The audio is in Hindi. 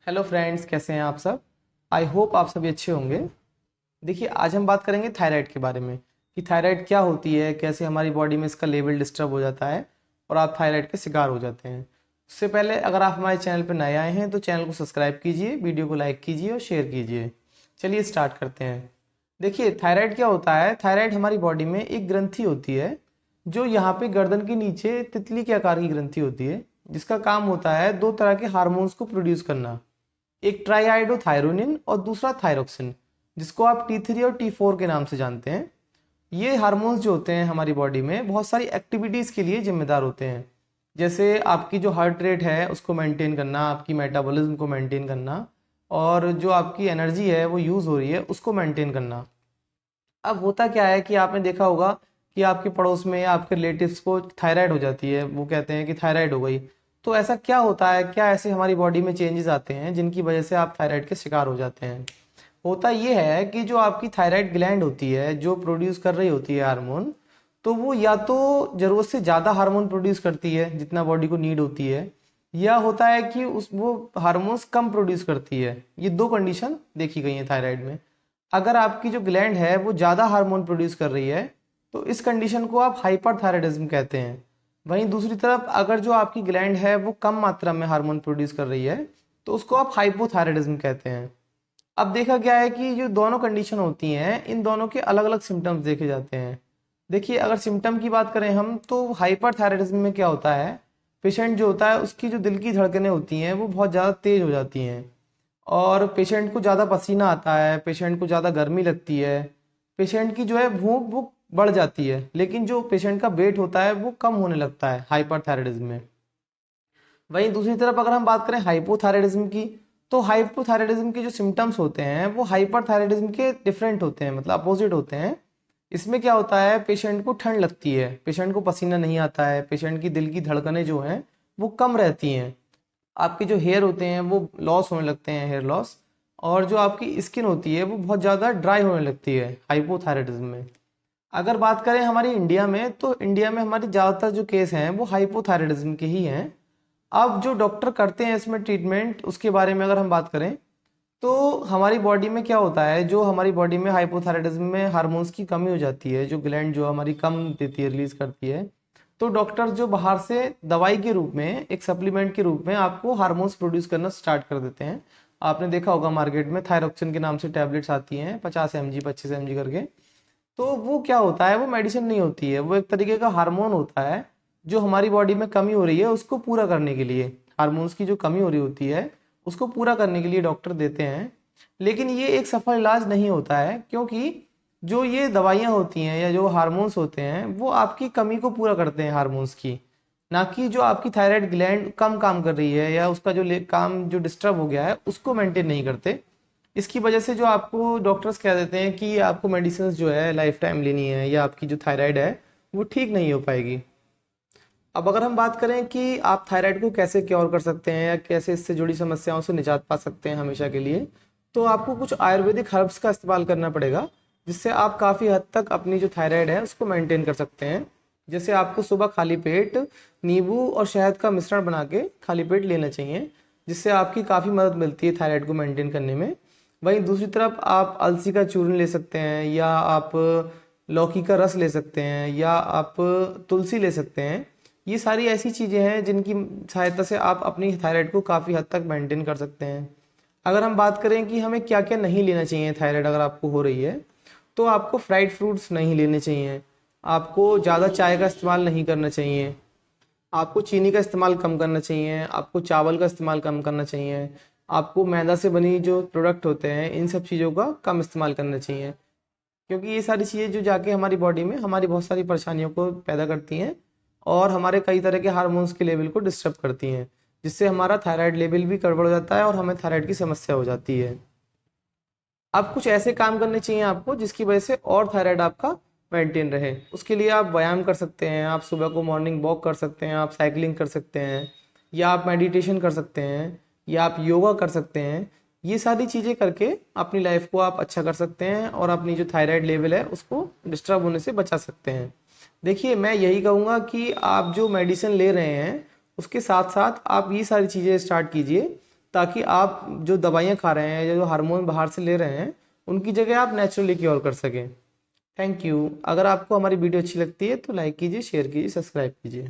हेलो फ्रेंड्स, कैसे हैं आप सब। आई होप आप सभी अच्छे होंगे। देखिए, आज हम बात करेंगे थायराइड के बारे में कि थायराइड क्या होती है, कैसे हमारी बॉडी में इसका लेवल डिस्टर्ब हो जाता है और आप थायराइड के शिकार हो जाते हैं। उससे पहले अगर आप हमारे चैनल पर नए आए हैं तो चैनल को सब्सक्राइब कीजिए, वीडियो को लाइक कीजिए और शेयर कीजिए। चलिए स्टार्ट करते हैं। देखिए, थायराइड क्या होता है। थायराइड हमारी बॉडी में एक ग्रंथि होती है जो यहाँ पे गर्दन के नीचे तितली के आकार की ग्रंथि होती है, जिसका काम होता है दो तरह के हार्मोन्स को प्रोड्यूस करना। एक ट्राईआइडोथायरोनिन और दूसरा थायरोक्सिन, जिसको आप T3 और T4 के नाम से जानते हैं। ये हार्मोन्स जो होते हैं हमारी बॉडी में बहुत सारी एक्टिविटीज़ के लिए जिम्मेदार होते हैं। जैसे आपकी जो हार्ट रेट है उसको मेंटेन करना, आपकी मेटाबॉलिज्म को मेंटेन करना, और जो आपकी एनर्जी है वो यूज़ हो रही है उसको मेंटेन करना। अब होता क्या है कि आपने देखा होगा कि आपके पड़ोस में या आपके रिलेटिव्स को थायराइड हो जाती है, वो कहते हैं कि थायराइड हो गई। तो ऐसा क्या होता है, क्या ऐसे हमारी बॉडी में चेंजेस आते हैं जिनकी वजह से आप थायराइड के शिकार हो जाते हैं। होता ये है कि जो आपकी थायराइड ग्लैंड होती है जो प्रोड्यूस कर रही होती है हार्मोन, तो वो या तो ज़रूरत से ज़्यादा हार्मोन प्रोड्यूस करती है जितना बॉडी को नीड होती है, या होता है कि उस वो हार्मोन्स कम प्रोड्यूस करती है। ये दो कंडीशन देखी गई है थायराइड में। अगर आपकी जो ग्लैंड है वो ज़्यादा हार्मोन प्रोड्यूस कर रही है तो इस कंडीशन को आप हाइपरथायराइडिज्म कहते हैं। वहीं दूसरी तरफ अगर जो आपकी ग्लैंड है वो कम मात्रा में हार्मोन प्रोड्यूस कर रही है तो उसको आप हाइपोथायराइडिज्म कहते हैं। अब देखा गया है कि जो दोनों कंडीशन होती हैं इन दोनों के अलग अलग सिम्टम्स देखे जाते हैं। देखिए, अगर सिम्टम की बात करें हम तो हाइपरथायराइडिज्म में क्या होता है, पेशेंट जो होता है उसकी जो दिल की धड़कनें होती हैं वो बहुत ज़्यादा तेज हो जाती हैं, और पेशेंट को ज़्यादा पसीना आता है, पेशेंट को ज़्यादा गर्मी लगती है, पेशेंट की जो है भूख भूख बढ़ जाती है, लेकिन जो पेशेंट का वेट होता है वो कम होने लगता है हाइपरथायराइडिज्म में। वहीं दूसरी तरफ अगर हम बात करें हाइपोथायराइडिज्म की, तो हाइपोथायराइडिज्म के जो सिम्टम्स होते हैं वो हाइपरथायराइडिज्म के डिफरेंट होते हैं, मतलब अपोजिट होते हैं। इसमें क्या होता है, पेशेंट को ठंड लगती है, पेशेंट को पसीना नहीं आता है, पेशेंट की दिल की धड़कनें जो हैं वो कम रहती हैं, आपके जो हेयर होते हैं वो लॉस होने लगते हैं, हेयर लॉस, और जो आपकी स्किन होती है वो बहुत ज़्यादा ड्राई होने लगती है हाइपोथायराइडिज्म में। अगर बात करें हमारी इंडिया में, तो इंडिया में हमारी ज़्यादातर जो केस हैं वो हाइपोथायराइडिज्म के ही हैं। अब जो डॉक्टर करते हैं इसमें ट्रीटमेंट, उसके बारे में अगर हम बात करें तो हमारी बॉडी में क्या होता है, जो हमारी बॉडी में हाइपोथायराइडिज्म में हार्मोन्स की कमी हो जाती है, जो ग्लैंड जो हमारी कम देती है, रिलीज करती है, तो डॉक्टर जो बाहर से दवाई के रूप में, एक सप्लीमेंट के रूप में आपको हार्मोन्स प्रोड्यूस करना स्टार्ट कर देते हैं। आपने देखा होगा मार्केट में थायरोक्सिन के नाम से टैबलेट्स आती हैं, 50 mg 25 mg करके। तो वो क्या होता है, वो मेडिसिन नहीं होती है, वो एक तरीके का हार्मोन होता है जो हमारी बॉडी में कमी हो रही है उसको पूरा करने के लिए, हार्मोन्स की जो कमी हो रही होती है उसको पूरा करने के लिए डॉक्टर देते हैं। लेकिन ये एक सफल इलाज नहीं होता है, क्योंकि जो ये दवाइयाँ होती हैं या जो हार्मोन्स होते हैं वो आपकी कमी को पूरा करते हैं हार्मोन्स की, ना कि जो आपकी थायराइड ग्लैंड कम काम कर रही है या उसका जो काम जो डिस्टर्ब हो गया है उसको मेंटेन नहीं करते। इसकी वजह से जो आपको डॉक्टर्स कह देते हैं कि आपको मेडिसिन जो है लाइफ टाइम लेनी है या आपकी जो थायराइड है वो ठीक नहीं हो पाएगी। अब अगर हम बात करें कि आप थायराइड को कैसे क्योर कर सकते हैं या कैसे इससे जुड़ी समस्याओं से निजात पा सकते हैं हमेशा के लिए, तो आपको कुछ आयुर्वेदिक हर्ब्स का इस्तेमाल करना पड़ेगा, जिससे आप काफ़ी हद तक अपनी जो थायराइड है उसको मेंटेन कर सकते हैं। जैसे आपको सुबह खाली पेट नींबू और शहद का मिश्रण बना के खाली पेट लेना चाहिए, जिससे आपकी काफ़ी मदद मिलती है थायराइड को मेंटेन करने में। वहीं दूसरी तरफ आप अलसी का चूर्ण ले सकते हैं, या आप लौकी का रस ले सकते हैं, या आप तुलसी ले सकते हैं। ये सारी ऐसी चीज़ें हैं जिनकी सहायता से आप अपनी थायराइड को काफ़ी हद तक मेंटेन कर सकते हैं। अगर हम बात करें कि हमें क्या क्या नहीं लेना चाहिए थायराइड अगर आपको हो रही है, तो आपको फ्राइड फ्रूट्स नहीं लेने चाहिए, आपको ज़्यादा चाय का इस्तेमाल नहीं करना चाहिए, आपको चीनी का इस्तेमाल कम करना चाहिए, आपको चावल का इस्तेमाल कम करना चाहिए, आपको मैदा से बनी जो प्रोडक्ट होते हैं इन सब चीज़ों का कम इस्तेमाल करना चाहिए, क्योंकि ये सारी चीज़ें जो जाके हमारी बॉडी में हमारी बहुत सारी परेशानियों को पैदा करती हैं और हमारे कई तरह के हार्मोन्स के लेवल को डिस्टर्ब करती हैं, जिससे हमारा थायराइड लेवल भी गड़बड़ हो जाता है और हमें थायराइड की समस्या हो जाती है। अब कुछ ऐसे काम करने चाहिए आपको जिसकी वजह से और थायराइड आपका मेंटेन रहे। उसके लिए आप व्यायाम कर सकते हैं, आप सुबह को मॉर्निंग वॉक कर सकते हैं, आप साइकिलिंग कर सकते हैं, या आप मेडिटेशन कर सकते हैं, या आप योगा कर सकते हैं। ये सारी चीज़ें करके अपनी लाइफ को आप अच्छा कर सकते हैं और अपनी जो थायराइड लेवल है उसको डिस्टर्ब होने से बचा सकते हैं। देखिए, मैं यही कहूँगा कि आप जो मेडिसिन ले रहे हैं उसके साथ साथ आप ये सारी चीज़ें स्टार्ट कीजिए, ताकि आप जो दवाइयाँ खा रहे हैं या जो हार्मोन बाहर से ले रहे हैं उनकी जगह आप नेचुरली क्योर कर सकें। Thank you. अगर आपको हमारी वीडियो अच्छी लगती है तो लाइक कीजिए, शेयर कीजिए, सब्सक्राइब कीजिए।